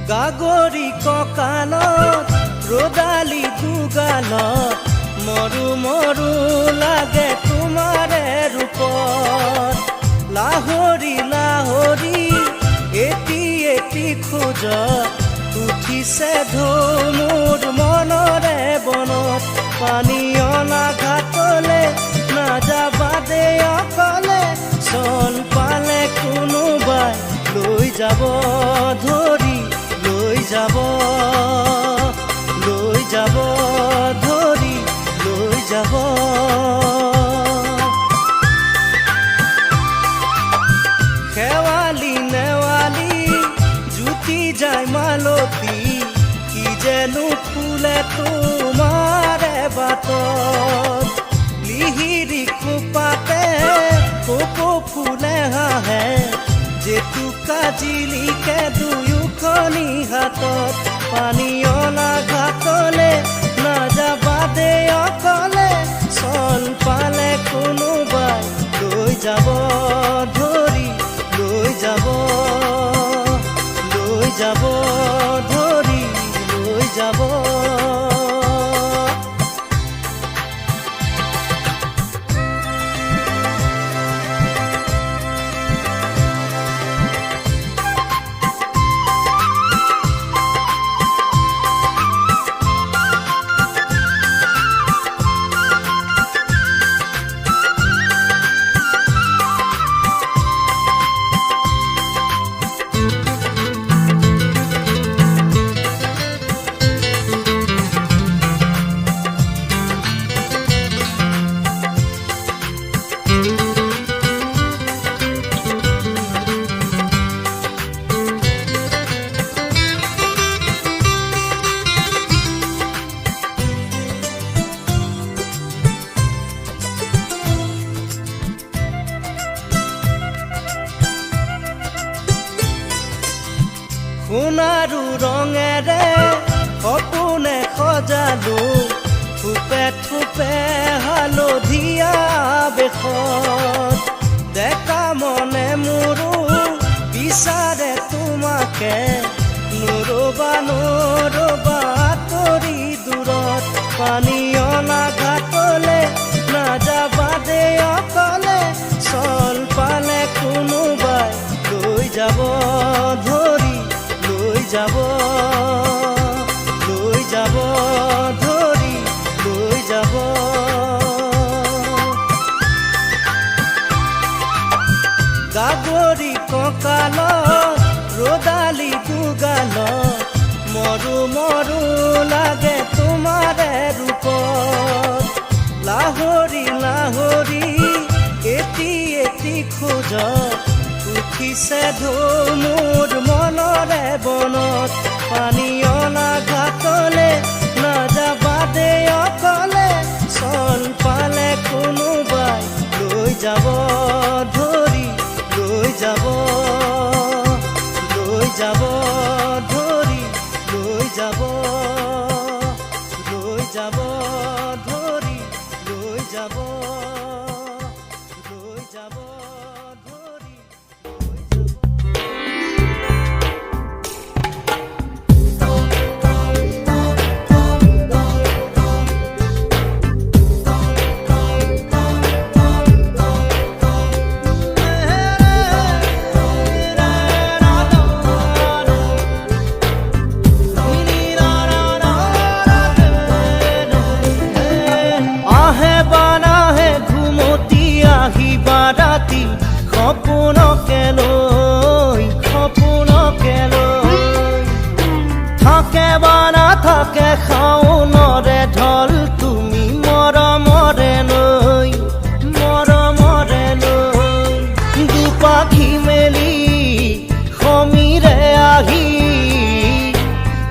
গাগৰি কঁকালত ৰদালি দুগালত মৰু মৰু লাগে তোমাৰে ৰূপত লাহৰি লাহৰি এটি এটি খোজ উঠিছে ঢৌ মোৰ মনৰে বনত পানী অনা ঘাটলে নাযাবা দে অকলে চন পালে কোনোবাই লৈ যাব ধৰি লৈ যাব ধৰি লৈ যাব শেৱালি নেৱালি জুতি যায় মালতী কি যেনো ফুলে তোমাৰে বাটত লিহিৰি খোপাতে কপৌ ফুলে হাঁহে জেতুকা জিলিকে দুয়োখনি হাতত পানী অনা ঘাটলে নাযাবা দে অকলে চন পালে কোনোবাই লৈ যাব ধৰি লৈ যাব ধৰি লৈ যাব সোণাৰু ৰঙেৰে সপোনে সজালো থোপে থোপে হালধীয়া বেশত ডেকা মনে মোৰো বিচাৰে তোমাকে নৰবা আঁতৰি দূৰত পানী অনা ঘাটলে নাযাবা দে অকলে চল পালে কোনোবাই লৈ যাব ধৰি লৈ যাব ধৰি লৈ যাব গাগৰি কঁকালত ৰদালি দুগালত মৰু মৰু লাগে তোমাৰে ৰূপত লাহৰি লাহৰি এটি এটি খোজ উঠিছে ঢৌ মোৰ মনৰে বনত পানী অনা ঘাটলে নাযাবা দে অকলে চন পালে কোনোবাই লৈ যাব ধৰি লৈ যাব ধৰি লৈ যাব ধৰি লৈ যাব সপোনকে লৈ থাকে বা নাথাকে শাওনৰে ঢল তুমি মৰমৰে লৈ দুপাখি মেলি সমীৰে আহি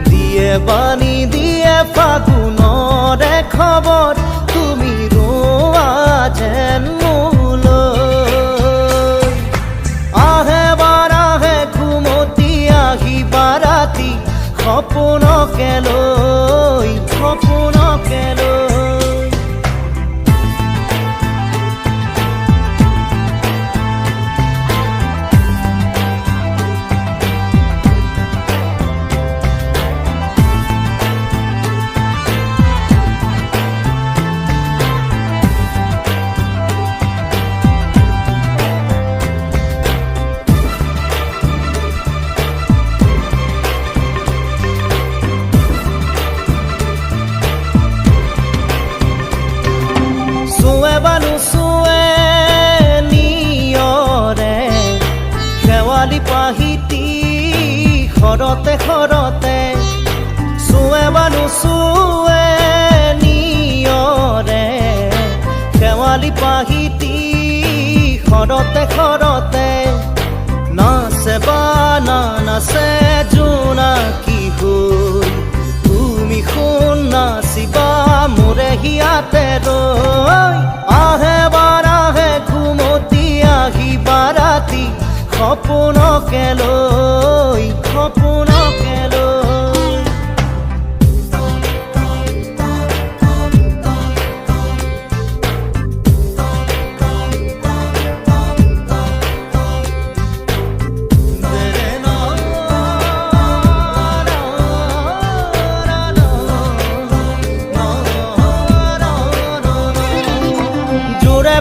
দিয়ে বাণী দিয়ে ফাগুনৰে খবৰ তুমি ৰোৱা যেন সপোনকে লৈ শেৱালি পাহিতি খৰতে খৰতে চুৱে বা নুচুৱে নিয়ৰে শেৱালি পাহিতি খৰতে খৰতে নাচে বা নাচে জোনাকী হৈ তুমি শুন নাচিবা মোৰে হিয়াতে ৰৈ আহে বাৰাহে ঘুমতি আহিবা ৰাতি সপোনকে লৈ সপোনকে লৈ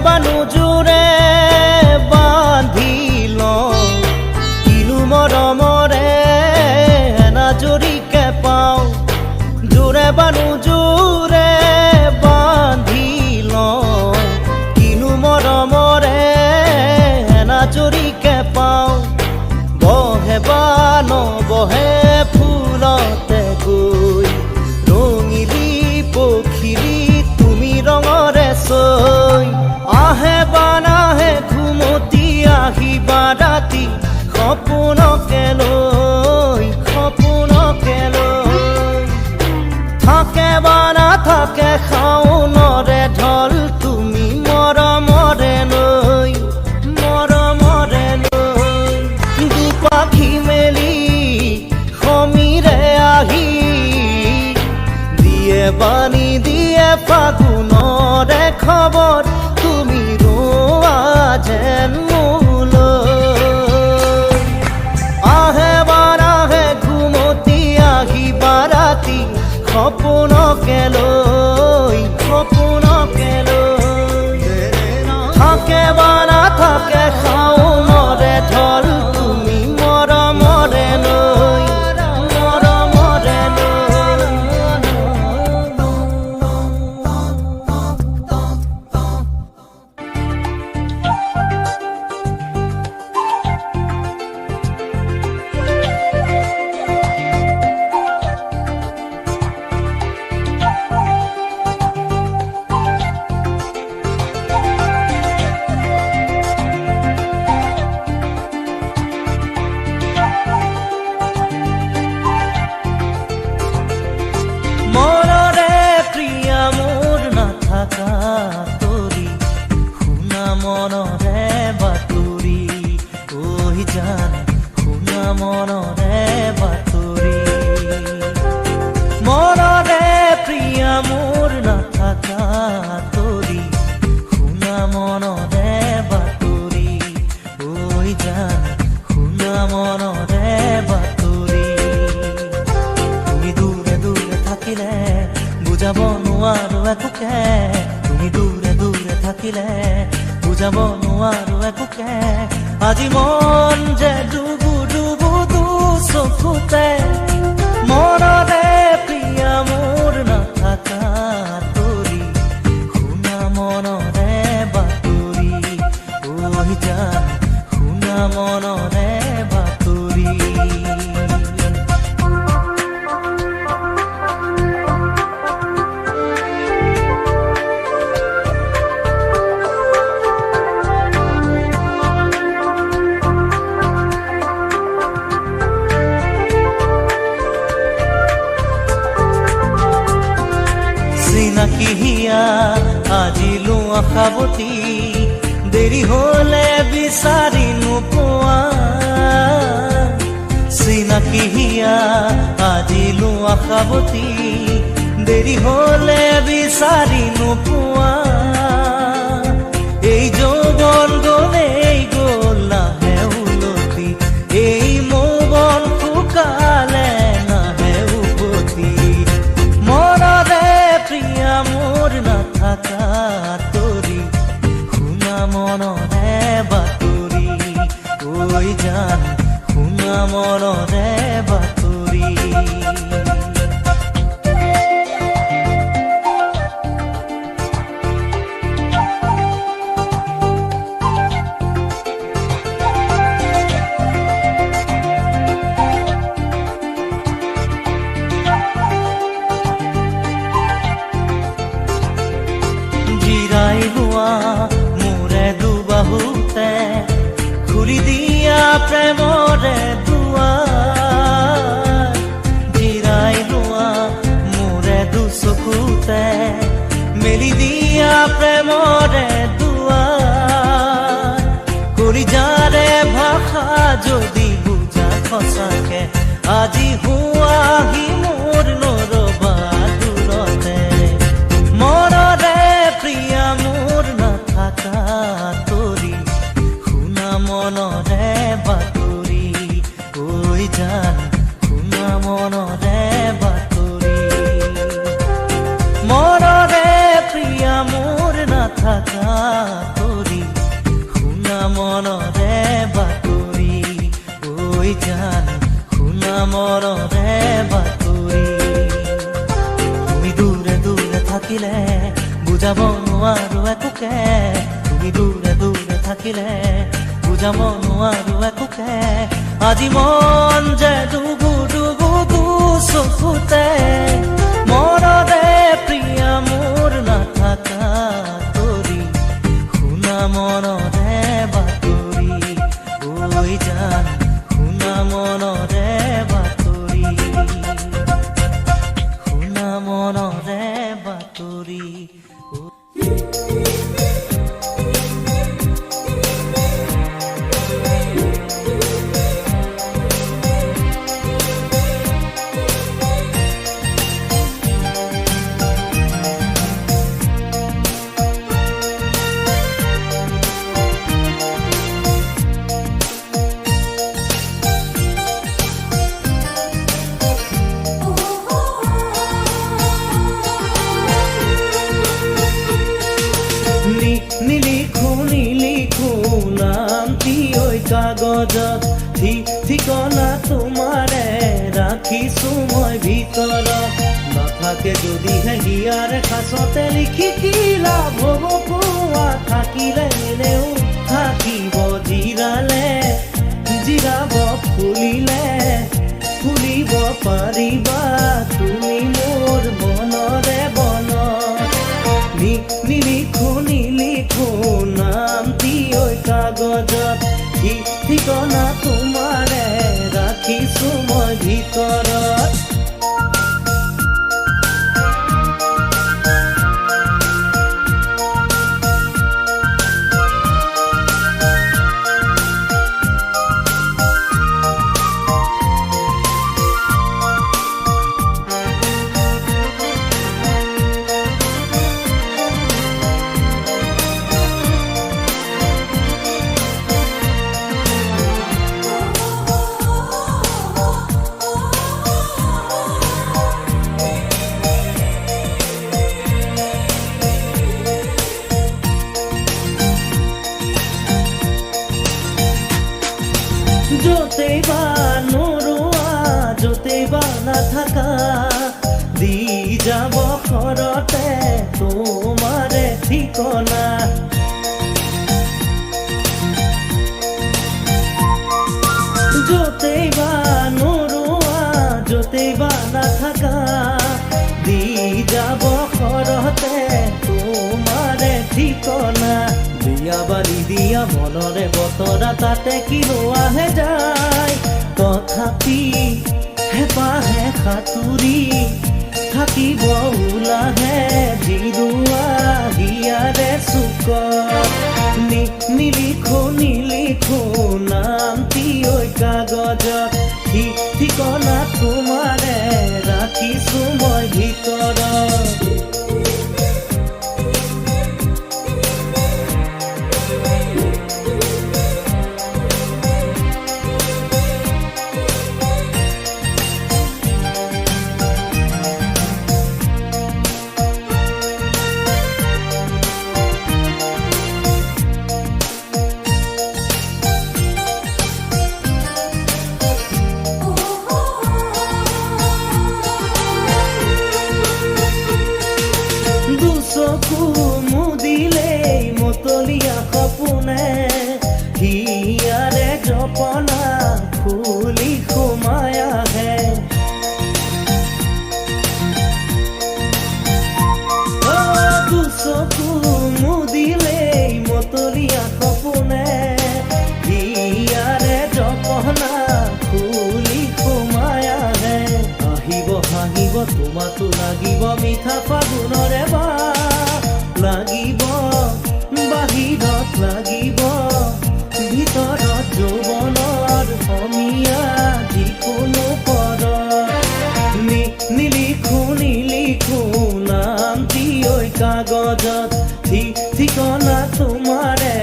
বানুজোৰে বান্ধি লওঁ কিনো মৰমৰে এনাজৰিকে পাওঁ জোৰে বানুজোৰে বান্ধি লওঁ কিনো মৰমৰে এনাজৰিকে পাওঁ বহে বা নবহে ফুলতে গৈ ৰঙিলি পখিলি তুমি ৰঙৰে চৈ আহে বানাহে ঘুমতি আহিবা ৰাতি সপোনকে লৈ সপোনকে লৈ থাকে বা নাথাকে শাওনৰে ঢল তুমি মৰমৰে লৈ মৰমৰে লৈ দুপাখি মেলি সমীৰে আহি দিয়ে বাণী দিয়ে ফাগুনৰে খবৰ তুমি ৰোৱা যেন মোলৈ আহে বাৰাহে ঘুমতি আহিবা ৰাতি সপোনকে লৈ সপোনকে লৈ থাকে বা নাথাকে শাওনৰে ঢল তুমি মৰমৰে লৈ মৰমৰে তৰি শুনা মনৰে বাতৰি ঐ জান শুনা মনৰে বাতৰি মনৰে প্ৰিয়া মোৰ নাথাকা তৰি শুনা মনৰে বাতৰি ঐ জান শুনা মনৰে বাতৰি তুমি দূৰে দূৰে থাকিলে বুজাব নোৱাৰো একোকে তুমি দূৰে দূৰে থাকিলে বুজাব নোৱাৰো একোকে আজি মন যে ডুবু ডুবু দু চকুতে মনৰে প্ৰিয়া মোৰ নাথাকা তৰি শুনা মনৰে বাতৰি ঐ জান শুনা মনৰে বাতৰি চিনাকি হিয়া আজিলো আশাবতী দেৰি হলে বিচাৰি নোপোৱা চিনাকি হিয়া আজিলো আশাবতী দেৰি হলে বিচাৰি নোপোৱা এই যৌৱন গলেই গল নাহে উলটি এই মৌবন শুকালে নাহে উভতি মনৰে প্ৰিয়া মোৰ নাথাকা তৰি শুনা মনৰে বাতৰি ঐ জান শুনা মনৰে বাতৰি প্ৰেমৰে দুৱাৰ জিৰাই লোৱা মোৰে দুচকুতে মেলি দিয়া প্ৰেমৰে দুৱাৰ কলিজাৰে ভাষা যদি বুজা সঁচাকে আজি হুৱাহি মোৰ নৰবা দূৰতে মনৰে প্ৰিয়া মোৰ নাথাকা তৰি শুনা মনৰে বাতৰি ঐ জান শুনা মনৰে বাতৰি মনৰে প্ৰিয়া মোৰ নাথাকা তৰি শুনা মনৰে বাতৰি ঐ জান শুনা মনৰে বাতৰি তুমি দূৰে দূৰে থাকিলে বুজাব নোৱাৰো একোকে তুমি দূৰে দূৰে থাকিলে বুজাব নোৱাৰো একোকে আজি মন যে ডুবু ডুবু চকুতে মনৰে প্ৰিয়া মোৰ নাথাকা তৰি শুনা মনৰে বাতৰি ঐ জান শুনা মনৰে বাতৰি শুনা মনৰে বাতৰি নিলিখো নামটি ঐ কাগজত ঠিকনা তোমাৰে ৰাখিছো মই ভিতৰত নাথাকে যদিহে হিয়াৰ সাঁচতে লিখি কি লাভ হ'ব কোৱা থাকিলে এনেও থাকিব জিৰাব ফুলিব পাৰিবা তুমি মোৰ মনৰে নিলিখো নামটি ঐ কাগজত ঠিকনা তোমাৰে ৰাখিছো মই ভিতৰত য'তেই বা নোৰোৱা য'তেই বা নাথাকা দি যাব ঘৰতে তোমাৰে ঠিকনা য'তেই বা নোৰোৱা য'তেই বা নাথাকা দি যাব ঘৰতে তোমাৰে ঠিকনা দিয়া বালি দিয়া মনৰে বতৰা তাতে কিনো আহে যায় তথাপি হেঁপাহে সাঁতুৰি থাকিব ওলাহে জিৰোৱা হিয়াৰে চুকত নিলিখো নামটি ঐ কাগজত ঠিকনা তোমাৰে ৰাখিছো মই ভিতৰত চকু মুদিলেই মতলীয়া সপোনে হিয়াৰে জপনা ফুলি সোমাই আহে চকু মুদিলেই মতলীয়া সপোনে হিয়াৰে জপনা তোমাতো লাগিব মিঠা ফাগুনৰে বাহ, লাগিব বাহিৰত লাগিব ভিতৰত যৌৱনৰ সমীয়া যিকোনো পদত নিলিখো নামটি ঐ কাগজত ঠিকনা তোমাৰে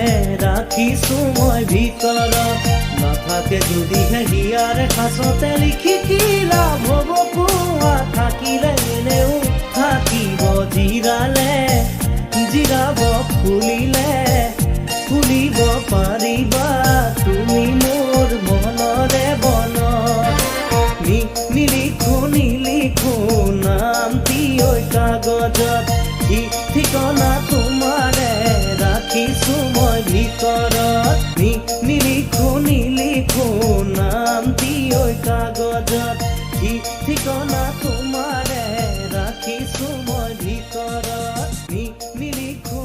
ৰাখিছো মই ভিতৰত নাথাকে যদিহে হিয়াৰে সাঁচতে লিখি কি লাভ হ'ব কোৱা থাকিলে এনেও থাকিব জিৰাব ফুলিব পাৰিবা তুমি মোৰ মনৰে বনত নিলিখো নামটি ঐ কাগজত ঠিকনা তোমাৰে ৰাখিছো মই ভিতৰত নিলিখো নামটি ঐ কাগজত ঠিকনা তোমাৰে ৰাখিছো মই ভিতৰত নিলিখো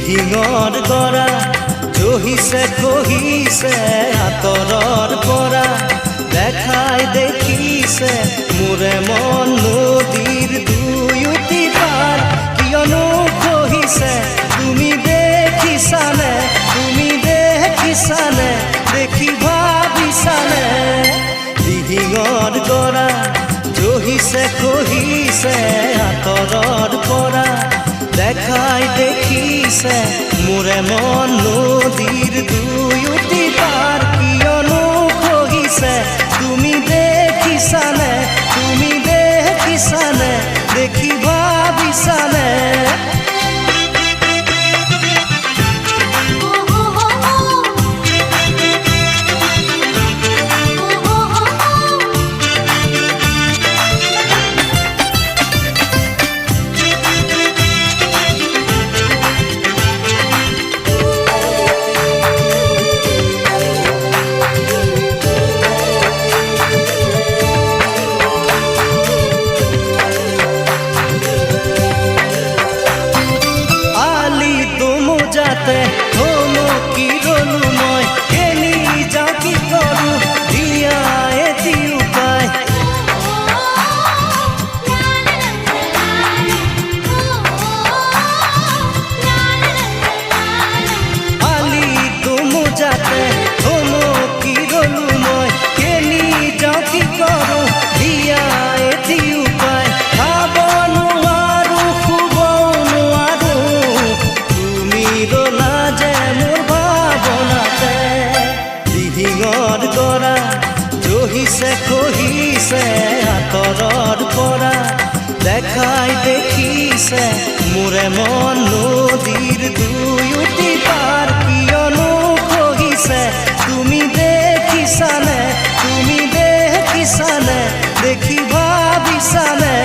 দিহিঙৰ গৰা জহিছে কহিছে আঁতৰৰ পৰা দেখাই দেখিছে মোৰে মন নদীৰ দুয়োটি পাৰ কিয়নো কহিছে তুমি দেখিছানে দেখি ভাবিছানে দিহিঙৰ গৰা জহিছে কহিছে আঁতৰৰ পৰা দেখাই দেখিছে মোৰে মন নদীৰ দুয়োটি পাৰ কিয়নো কহিছে তুমি দেখিছানে দেখি ভাবিছানে থমকি ৰলো মই কেনি যাওঁ কি কৰো দিয়া এটি উপায় আলি তুমো যাতে থমকি ৰলো মই কেনি যাওঁ কি কৰো দিয়া এটি উপায় খাব নোৱাৰো শুব নোৱাৰো তুমি ৰলা দিহিঙৰ গৰা জহিছে কহিছে আঁতৰৰ পৰা দেখাই দেখিছে মোৰে মন নদীৰ দুয়োটি পাৰ কিয়নো কহিছে তুমি দেখিছানে দেখি ভাবিছানে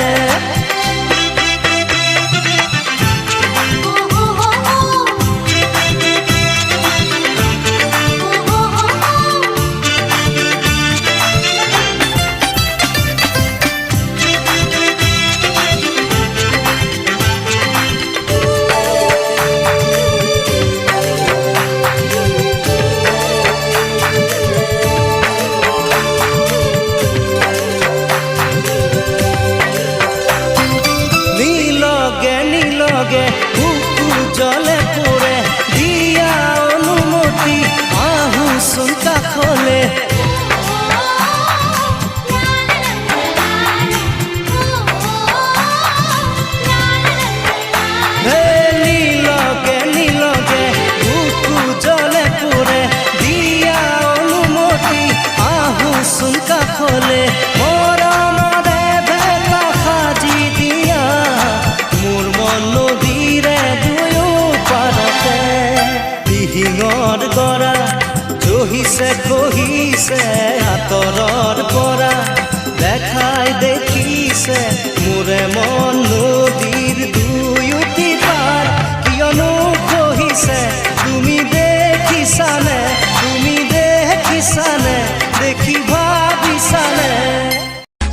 বিচাৰে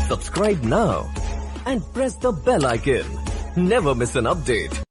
Subscribe now and press the bell icon. Never miss an update.